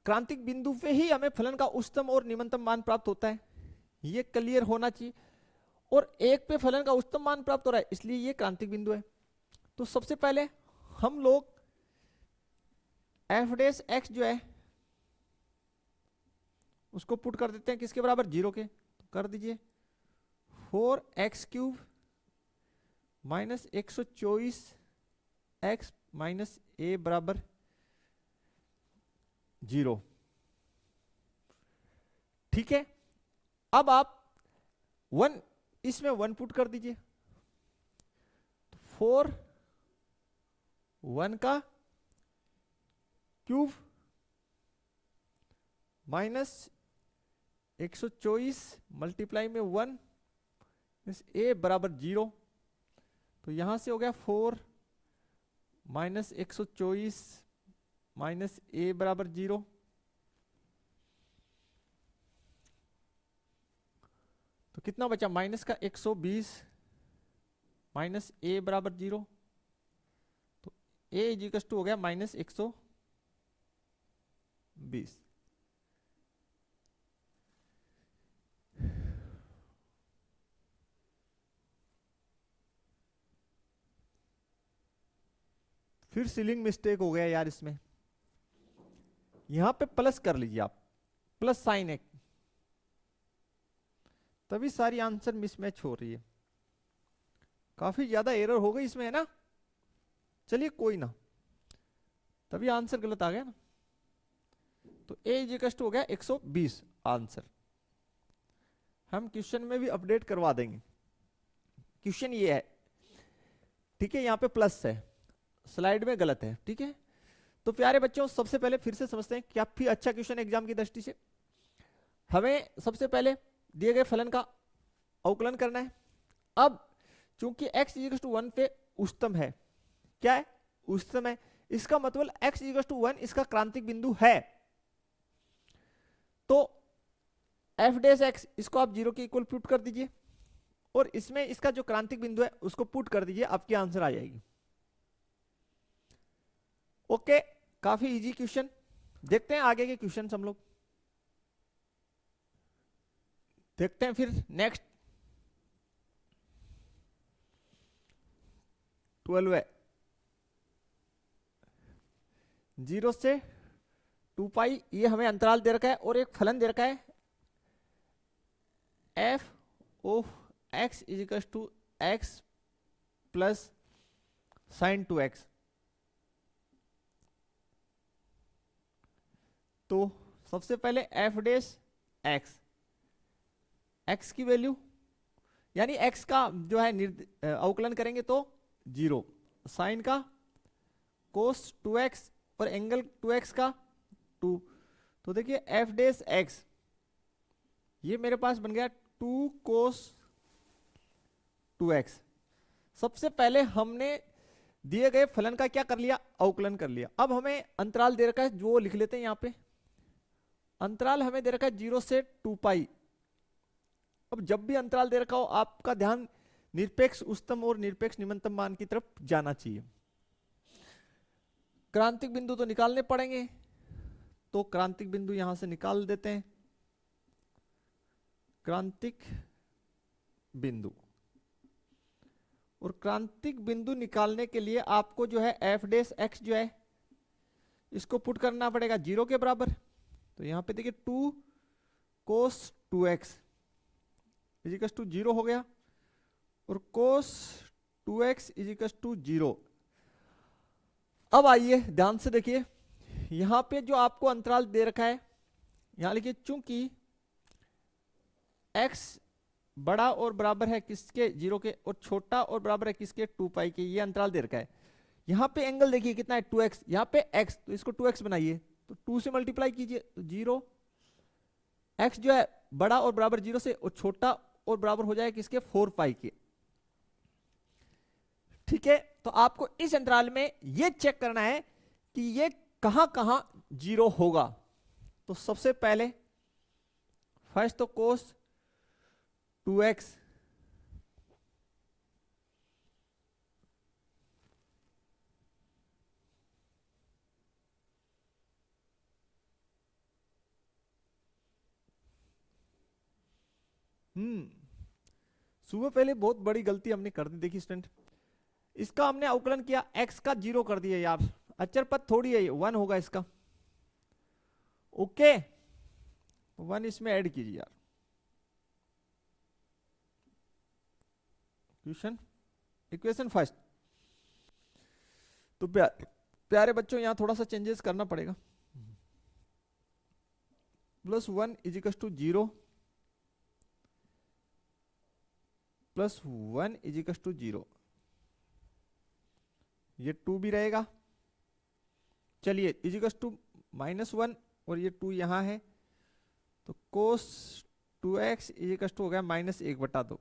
क्रांतिक बिंदु पे ही हमें फलन का उच्चतम और निम्नतम मान प्राप्त होता है, ये क्लियर होना चाहिए। और एक पे फलन का उच्चतम मान प्राप्त हो रहा है, इसलिए ये क्रांतिक बिंदु है। तो सबसे पहले हम लोग f' जो है उसको पुट कर देते हैं किसके बराबर, 0 के। तो कर दीजिए 4x³ minus 124 x minus a बराबर 0। ठीक है, अब आप 1 इसमें 1 पुट कर दीजिए, तो 4 1 का क्यूब माइनस 124 मल्टीप्लाई में 1 a बराबर 0। तो यहां से हो गया 4 माइनस 124 माइनस a बराबर 0। तो कितना बचा, माइनस का 120 माइनस a बराबर 0। तो a = हो गया माइनस 120। फिर सीलिंग मिस्टेक हो गया यार इसमें, यहां पे प्लस कर लीजिए आप, प्लस साइन है, तभी सारी आंसर मिसमैच हो रही है। काफी ज्यादा एरर हो गई इसमें है ना, चलिए कोई ना, तभी आंसर गलत आ गया ना। तो ए इजिकस्ट हो गया 120 आंसर। हम क्वेश्चन में भी अपडेट करवा देंगे। क्वेश्चन ये है, ठीक है, यहाँ पे प्लस है, स्लाइड में गलत है, ठीक है। तो प्यारे बच्चों सबसे पहले फिर से समझते हैं, काफी अच्छा क्वेश्चन एग्जाम की दृष्टि से। हमें सबसे पहले दिए गए फलन का अवकलन करना है। अब चूंकि x इक्वल टू 1 पे उच्चतम है, क्या है, उच्चतम है, इसका मतलब x इक्वल टू 1 इसका क्रांतिक बिंदु है। तो f डैश x इसको आप 0 के इक्वल पुट कर दीजिए, और इसमें इसका जो क्रांतिक बिंदु है उसको पुट कर दीजिए, आपकी आंसर आ जाएगी। ओके, काफी इजी क्वेश्चन। देखते हैं आगे के क्वेश्चन हम लोग देखते हैं। फिर नेक्स्ट 12 है, 0 से 2 पाई, ये हमें अंतराल दे रखा है और एक फलन दे रखा है f of x is equal to x plus sine 2x। तो सबसे पहले f डैश x की वैल्यू, यानी x का जो है अवकलन करेंगे तो 0, साइन का cos 2x और एंगल 2x का 2। तो देखिए f डैश x ये मेरे पास बन गया 2 cos 2x। सबसे पहले हमने दिए गए फलन का क्या कर लिया, अवकलन कर लिया। अब हमें अंतराल दे रखा है, जो लिख लेते हैं यहां पे, अंतराल हमें दे रखा है 0 से 2 पाई। अब जब भी अंतराल दे रखा हो आपका ध्यान निरपेक्ष उच्चतम और निरपेक्ष निम्नतम मान की तरफ जाना चाहिए। क्रांतिक बिंदु तो निकालने पड़ेंगे, तो क्रांतिक बिंदु यहां से निकाल देते हैं। क्रांतिक बिंदु, और क्रांतिक बिंदु निकालने के लिए आपको जो है f डैश x जो है इसको पुट करना पड़ेगा 0 के बराबर। तो यहां पे देखिए 2 cos 2x is equal to 0 हो गया, और cos 2x is equal to 0। अब आइए ध्यान से देखिए, यहां पे जो आपको अंतराल दे रखा है, यहां लिखिए चूंकि x बड़ा और बराबर है किसके, 0 के, और छोटा और बराबर है किसके, 2 पाई के, ये अंतराल दे रखा है। यहां पे एंगल देखिए कितना है, 2x, यहां पे x, तो इसको 2x बनाइए, तो 2 से मल्टीप्लाई कीजिए तो 0, x जो है बड़ा और बराबर 0 से, और छोटा और बराबर हो जाए किसके, 4 पाई के। ठीक है, तो आपको इस अंतराल में ये चेक करना है कि ये कहां कहां 0 होगा। तो सबसे पहले फर्स्ट तो cos 2x, सुबह पहले बहुत बड़ी गलती हमने कर दी, देखिए स्टूडेंट, इसका हमने अवकलन किया, x का 0 कर दिया यार, अचर पद थोड़ी है, 1 होगा इसका। ओके, 1 इसमें ऐड कीजिए यार। क्वेश्चन इक्वेशन फर्स्ट, तो प्यारे बच्चों यहां थोड़ा सा चेंजेस करना पड़ेगा। Plus 1 is equal to 0 plus 1 is equal to 0, ये 2 भी रहेगा। चलिए इज इक्वल टू -1, और ये 2 यहां है, तो cos 2x is equal to हो गया -1/2।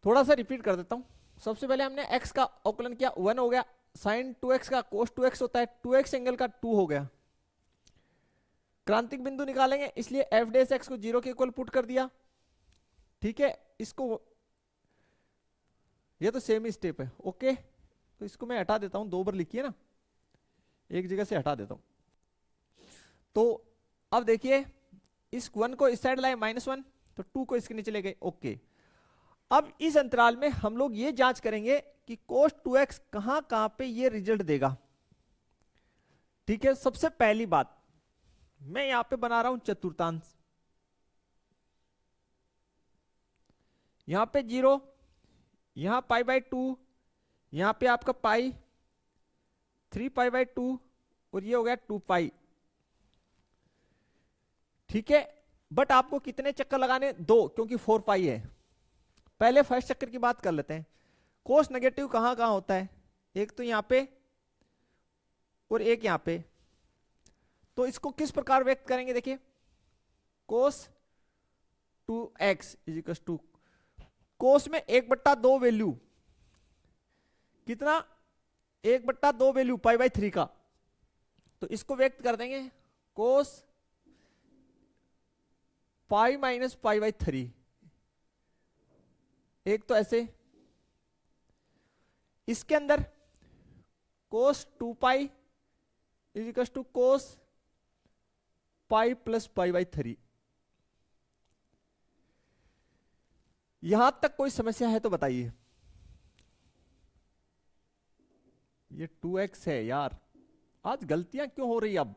थोड़ा सा रिपीट कर देता हूं। सबसे पहले हमने x का अवकलन किया, 1 हो गया, sin 2x का cos 2x होता है, 2x एंगल का 2 हो गया। क्रांतिक बिंदु निकालेंगे, इसलिए f डैश x को 0 के इक्वल पुट कर दिया। ठीक है, इसको, ये तो सेम ही स्टेप है। ओके, तो इसको मैं हटा देता हूं, 2 बार लिखिए ना, एक जगह से हटा देता हूं। तो अब देखिए, इस 1 को इस साइड लाए -1, तो 2 को इसके नीचे ले गए। ओके, अब इस अंतराल में हम लोग ये जांच करेंगे कि cos 2x कहां कहां पे ये रिजल्ट देगा। ठीक है, सबसे पहली बात मैं यहां पे बना रहा हूं चतुर्थांश, यहां पे 0, यहां π/2, यहां पे आपका पाई 3π/2 और ये हो गया 2π। ठीक है, बट आपको कितने चक्कर लगाने? 2, क्योंकि 4π है। पहले फर्स्ट चक्कर की बात कर लेते हैं। कोस नेगेटिव कहां कहां होता है? एक तो यहां पे और एक यहां पे। तो इसको किस प्रकार व्यक्त करेंगे? देखिए, cos 2x is equal to कोस में 1/2 वैल्यू, कितना? 1/2 वैल्यू π/3 का। तो इसको व्यक्त कर देंगे कोस पाई माइनस π/3। एक तो ऐसे, इसके अंदर cos 2π is equal to cos pi plus π/3। यहां तक कोई समस्या है तो बताइए। ये 2x है यार, आज गलतियां क्यों हो रही? अब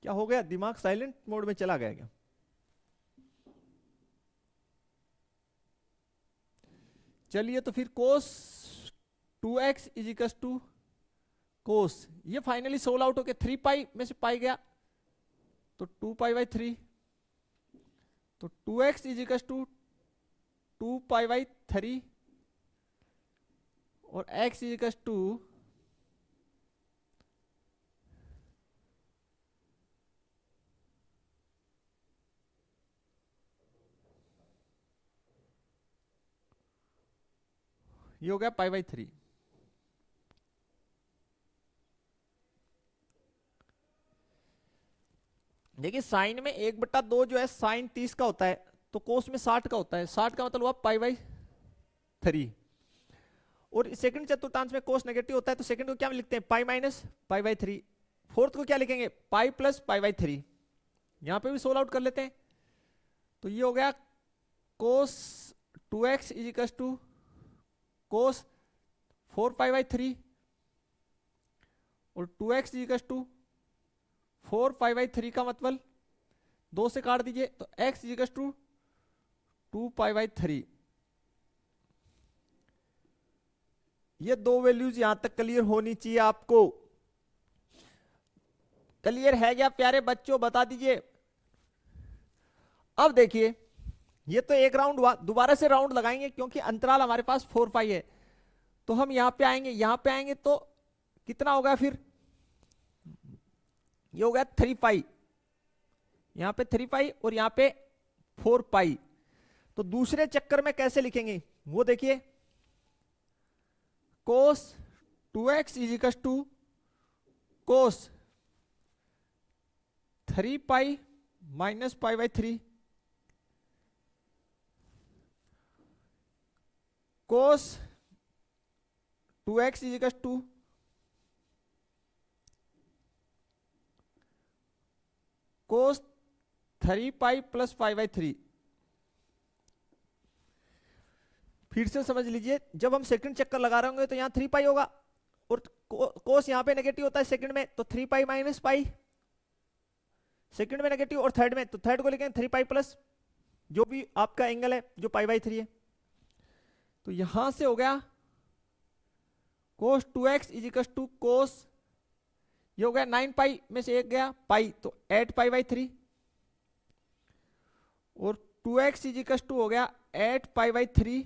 क्या हो गया? दिमाग साइलेंट मोड में चला गया क्या? चलिए, तो फिर कोस 2x इज इक्वल टू कोस, ये फाइनली सोल्व आउट होके 3π में से पाई गया तो 2π/3, तो 2x इज इक्वल टू 2π/3 और x इज इक्वल टू ये हो गया π/3। देखिए, साइन में 1/2 जो है साइन 30 का होता है, तो कोस में 60 का होता है। 60 का मतलब हुआ π/3। और सेकंड चतुर्थांश में कोस नेगेटिव होता है, तो सेकंड को क्या लिखते हैं? पाई माइनस π/3। फोर्थ को क्या लिखेंगे? Pi plus π/3। यहां पे भी सोल्व आउट कर लेते हैं। तो ये हो गया कोस 2x इज इक्वल टू कोस 4π/3 और 2x इज इक्वल टू 4π/3 का मतलब 2 से काट दीजिए तो x इज इक्वल टू 2π/3। ये दो वैल्यूज यहां तक क्लियर होनी चाहिए आपको। क्लियर है क्या प्यारे बच्चों? बता दीजिए। अब देखिए, ये तो एक राउंड हुआ, दोबारा से राउंड लगाएंगे क्योंकि अंतराल हमारे पास 4π है। तो हम यहां पे आएंगे, यहां पे आएंगे तो कितना होगा फिर? ये हो गया 3π, यहां पे 3π और यहां पे 4π। तो दूसरे चक्कर में कैसे लिखेंगे वो देखिए, cos 2x is equal to cos 3π minus π/3 cos 2x is equal to cos 3π plus π/3। फिर से समझ लीजिए, जब हम सेकंड चक्कर लगा रहे होंगे तो यहां 3π होगा और कोस यहां पे नेगेटिव होता है सेकंड में, तो 3π माइनस पाई सेकंड में नेगेटिव, और थर्ड में तो थर्ड को लिखेंगे 3π प्लस जो भी आपका एंगल है जो π/3 है। तो यहां से हो गया कोस 2x इज इक्वल टू कोस, ये हो गया 9π में से एक गया पाई तो 8π/3 और 2x इज इक्वल टू हो गया 8π/3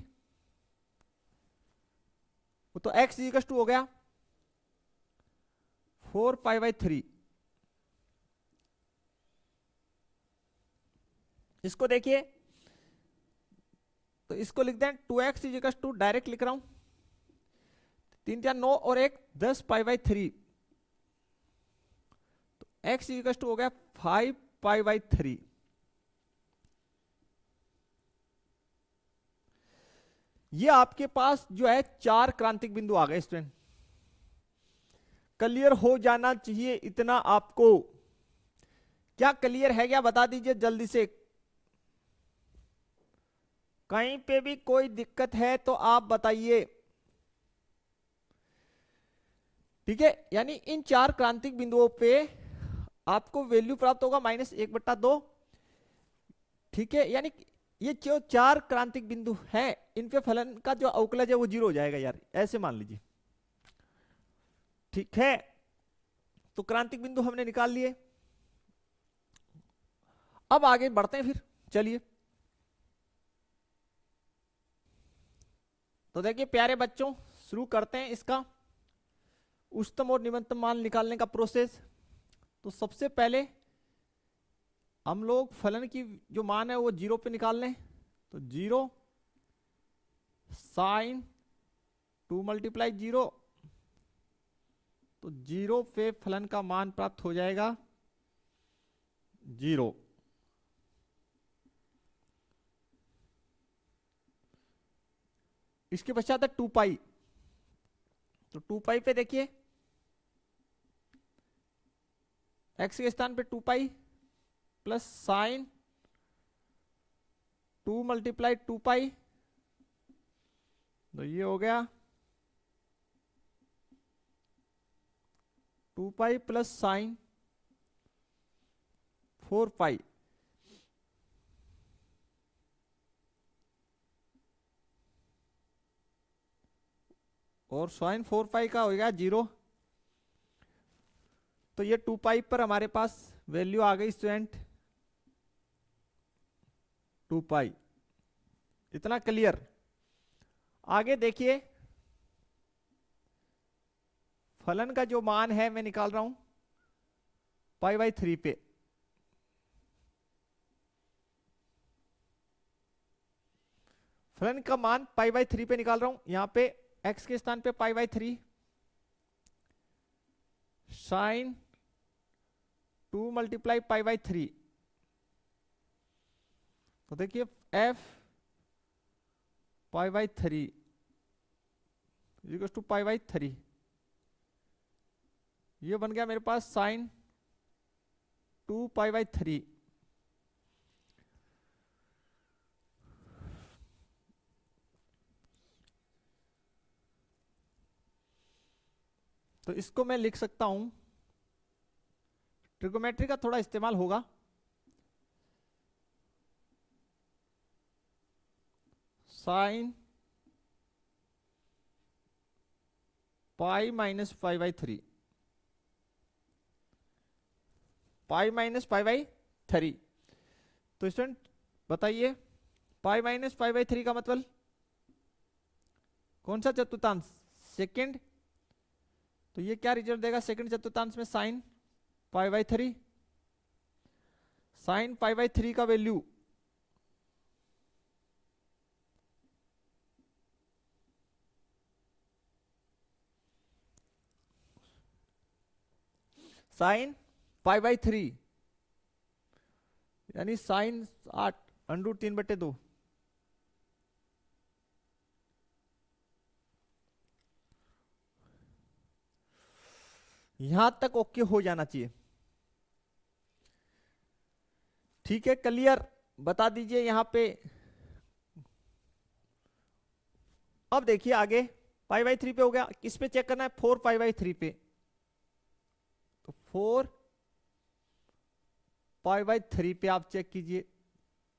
तो x इज इक्वल टू हो गया 4π/3। इसको देखिए, तो इसको लिख दें 2x is equal to, direct लिख रहा हूं, 3 4 9 और 1 10π/3 तो x इज इक्वल टू हो गया 5π/3। ये आपके पास जो है 4 क्रांतिक बिंदु आ गए स्टूडेंट। क्लियर हो जाना चाहिए इतना आपको। क्या क्लियर है क्या? बता दीजिए जल्दी से। कहीं पे भी कोई दिक्कत है तो आप बताइए। ठीक है, यानी इन चार क्रांतिक बिंदुओं पे आपको वैल्यू प्राप्त होगा -1/2। ठीक है, यानी ये जो चार क्रांतिक बिंदु हैं इन पे फलन का जो अवकलज है वो 0 हो जाएगा यार, ऐसे मान लीजिए। ठीक है, तो क्रांतिक बिंदु हमने निकाल लिए। अब आगे बढ़ते हैं फिर, चलिए। तो देखिए प्यारे बच्चों, शुरू करते हैं इसका उच्चतम और निम्नतम मान निकालने का प्रोसेस। तो सबसे पहले हम लोग फलन की जो मान है वो 0 पे निकाल लें। तो 0 साइन 2 मल्टीप्लाई 0, तो 0 पे फलन का मान प्राप्त हो जाएगा 0। इसके पश्चात है 2 पाई। तो 2 पाई पे देखिए x के स्थान पे 2 pi plus sine 2 multiply 2 pi, तो ये हो गया 2 पाई प्लस साइन 4 पाई। और साइन 4 पाई का हो गया 0। तो ये 2 पाई पर हमारे पास वैल्यू आ गई स्टूडेंट 2 पाई। इतना क्लियर। आगे देखिए फलन का जो मान है मैं निकाल रहा हूं π/3 पे। फलन का मान π/3 पे निकाल रहा हूं। यहां पे x के स्थान पे π/3 साइन 2 मल्टीप्लाई π/3। तो देखिए f π/3 इक्वल टू π/3, ये बन गया मेरे पास साइन 2 π/3। तो इसको मैं लिख सकता हूं, ट्रिगोमेट्री का थोड़ा इस्तेमाल होगा। Sine pi minus π/3, pi minus π/3। तो स्टूडेंट बताइए पाई माइनस π/3 का मतलब कौन सा चतुर्थांश? सेकंड। तो ये क्या रिजल्ट देगा सेकंड चतुर्थांश में? साइन π/3। साइन π/3 का वैल्यू साइन π/3 यानी साइन 8 √3/2। यहां तक ओके हो जाना चाहिए। ठीक है, क्लियर। बता दीजिए यहां पे। अब देखिए आगे π/3 पे हो गया, किस पे चेक करना है? 4 π/3 पे। तो 4 π/3 पे आप चेक कीजिए।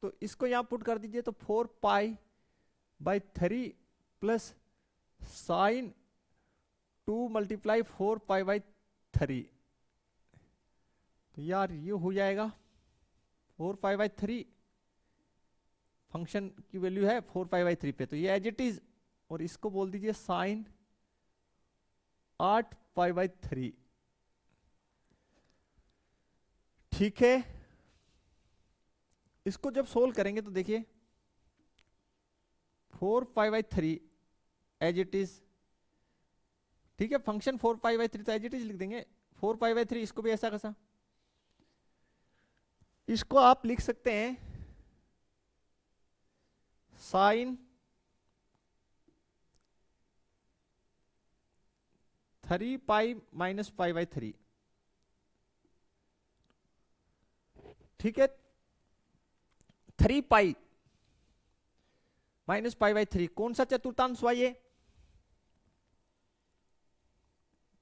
तो इसको यहां पुट कर दीजिए। तो 4 π/3 प्लस साइन 2 मल्टीप्लाई 4 π/3। तो यार ये हो जाएगा 4 π/3, फंक्शन की वैल्यू है 4 π/3 पे। तो ये एज इट इज, और इसको बोल दीजिए साइन 8 π/3। ठीक है, इसको जब सोल्व करेंगे तो देखिए 4 π/3 एज इट इज। ठीक है, फंक्शन 4 π/3 तो एज इट इज लिख देंगे। 4 π/3 इसको भी ऐसा कैसा, इसको आप लिख सकते हैं साइन 3 पाई माइनस π/3। ठीक है, 3 पाई माइनस पाई बाई 3, कौन सा चतुर्थांश हुआ ये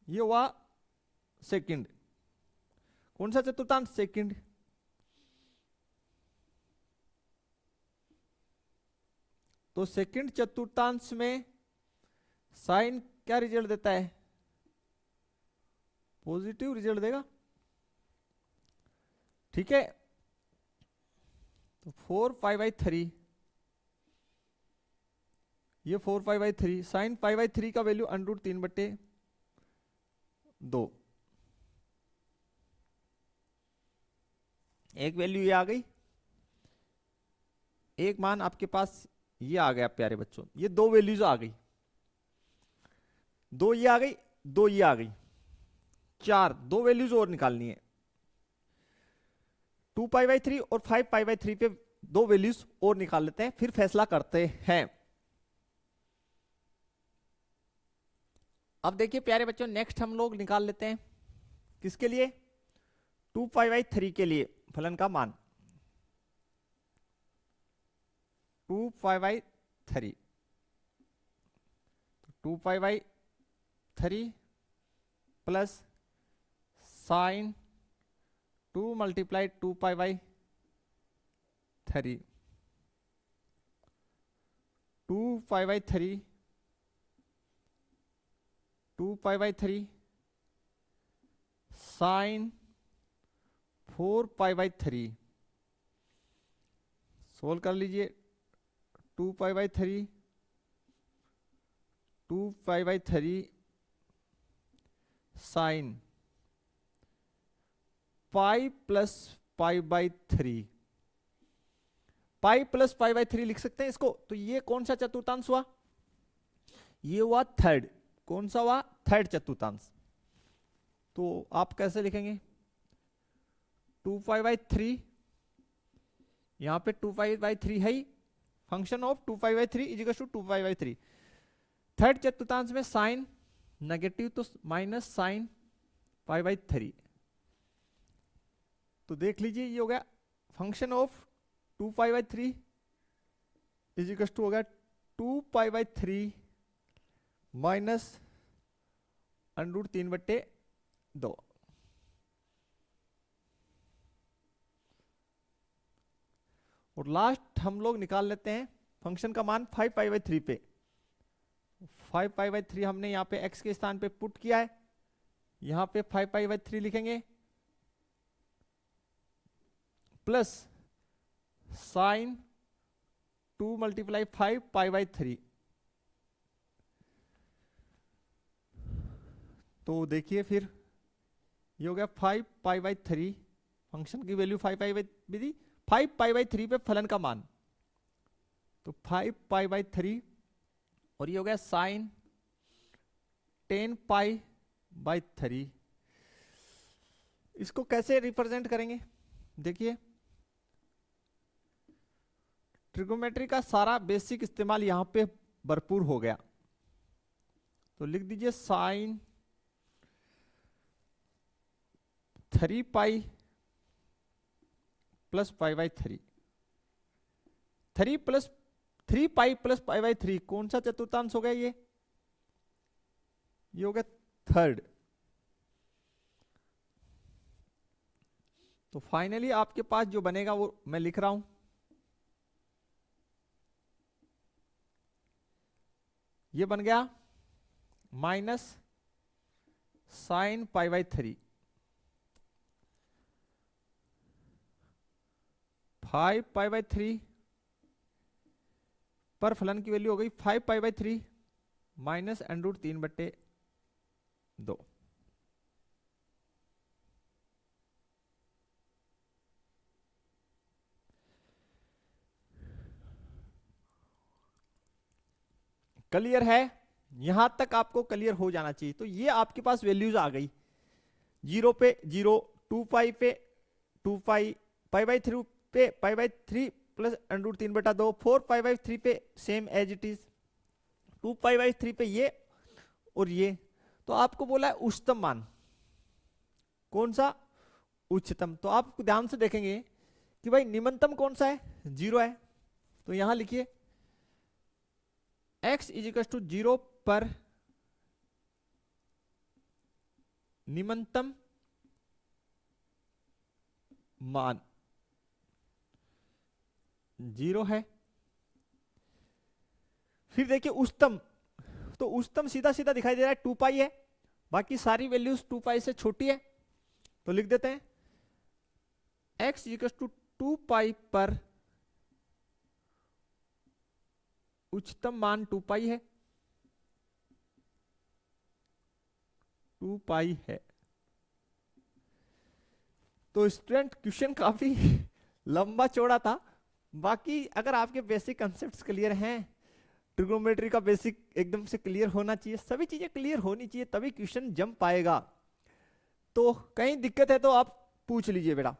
हुआ सेकंड। कौन सा चतुर्थांश? सेकंड। तो सेकंड चतुर्थांश में साइन क्या रिजल्ट देता है? पॉजिटिव रिजल्ट देगा, ठीक है। तो 4 पाई बाई 3, ये 4 pi by 3, sine pi by 3 का वैल्यू √3/2। एक वैल्यू ये आ गई, एक मान आपके पास ये आ गया प्यारे बच्चों, ये दो वैल्यूज आ गई, दो ये आ गई, दो ये आ गई, चार, दो वैल्यूज और निकालनी है। 2 पाई बाई 3 और 5 पाई बाई 3 पे दो वैल्यूज और निकाल लेते हैं, फिर फैसला करते हैं। अब देखिए प्यारे बच्चों, नेक्स्ट हम लोग निकाल लेते हैं किसके लिए? 2 पाई बाई 3 के लिए फलन का मान। 2 pi by 3, 2 pi by 3 plus sine 2 multiply 2 pi by 3, 2 pi by 3, 2 pi by 3 sine 4 pi by 3। Solve कर लीजिए। 2 pi by 3, 2 pi by 3 sine pi plus pi by 3, pi plus pi by 3 लिख सकते हैं इसको। तो ये कौन सा चतुर्थांश हुआ? ये हुआ थर्ड। कौन सा हुआ? थर्ड चतुर्थांश। तो आप कैसे लिखेंगे? 2 पाई बाई 3, यहां पे 2 पाई बाई 3 है ही, function of 2 pi by 3 is equal to 2 pi by 3। Third चतुर्थांश में साइन नेगेटिव, तो माइनस साइन पाई बाई 3। तो देख लीजिए ये हो गया function of 2 pi by 3 is equal to हो गया 2 पाई बाई 3 माइनस √3/2। और लास्ट हम लोग निकाल लेते हैं फंक्शन का मान 5 पाई बाई 3 पे। 5 पाई बाई 3 हमने यहाँ पे x के स्थान पे पुट किया है, यहाँ पे 5 पाई बाई 3 लिखेंगे plus sine 2 multiply 5 pi by 3। तो देखिए फिर ये हो गया 5 पाई बाई 3, फंक्शन की वैल्यू 5 पाई बाई 3 पे फलन का मान, तो 5 पाई बाई 3 और ये हो गया साइन 10 पाई बाई 3। इसको कैसे रिप्रेजेंट करेंगे? देखिए ट्रिगोमेट्री का सारा बेसिक इस्तेमाल यहां पे भरपूर हो गया। तो लिख दीजिए sine 3 pi plus pi by 3, 3 pi plus pi by 3 कौन सा चतुर्थांश हो गया? ये हो गया थर्ड। तो फाइनली आपके पास जो बनेगा वो मैं लिख रहा हूं, ये बन गया minus sine pi by 3, 5 pi by 3 पर फलन की वैल्यू हो गई 5 पाई बाई 3 माइनस √3/2। क्लियर है? यहां तक आपको क्लियर हो जाना चाहिए। तो ये आपके पास वैल्यूज आ गई, 0 पे 0, 2 पाई पे 2 पाई, पाई बाई 3 पे pi by 3 plus √3/2, 4 pi by 3 पे same as it is, 2 pi by 3 पे ये और ये। तो आपको बोला है उच्चतम मान, कौन सा? उच्चतम। तो आप ध्यान से देखेंगे कि भाई निम्नतम कौन सा है? 0 है। तो यहां लिखिए x इज इक्वल टू 0 पर निम्नतम मान 0 है। फिर देखिए उच्चतम, तो उच्चतम सीधा सीधा दिखाई दे रहा है 2 पाई है, बाकी सारी वैल्यूज 2 पाई से छोटी है, तो लिख देते हैं x इक्वल टू 2 पाई पर उच्चतम मान 2 पाई है, 2 पाई है। तो स्टूडेंट क्वेश्चन काफी लंबा चौड़ा था, बाकी अगर आपके बेसिक कंसेप्ट्स क्लियर हैं, ट्रिग्नोमेट्री का बेसिक एकदम से क्लियर होना चाहिए, सभी चीजें क्लियर होनी चाहिए, तभी क्वेश्चन जम पाएगा। तो कहीं दिक्कत है तो आप पूछ लीजिए बेटा,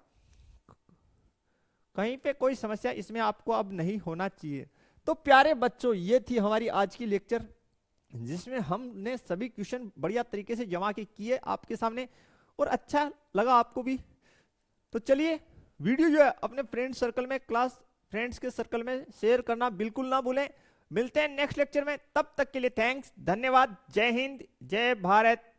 कहीं पे कोई समस्या इसमें आपको अब नहीं होना चाहिए। तो प्यारे बच्चों, ये थी हमारी आज की लेक्चर, जिसमें हमने सभी क्वेश्चन बढ़िया तरीके से जमा के किए आपके सामने, और अच्छा लगा आपको भी। तो चलिए वीडियो जो है अपने फ्रेंड सर्कल में, क्लास फ्रेंड्स के सर्कल में शेयर करना बिल्कुल ना भूलें। मिलते हैं नेक्स्ट लेक्चर में, तब तक के लिए थैंक्स, धन्यवाद, जय हिंद, जय भारत।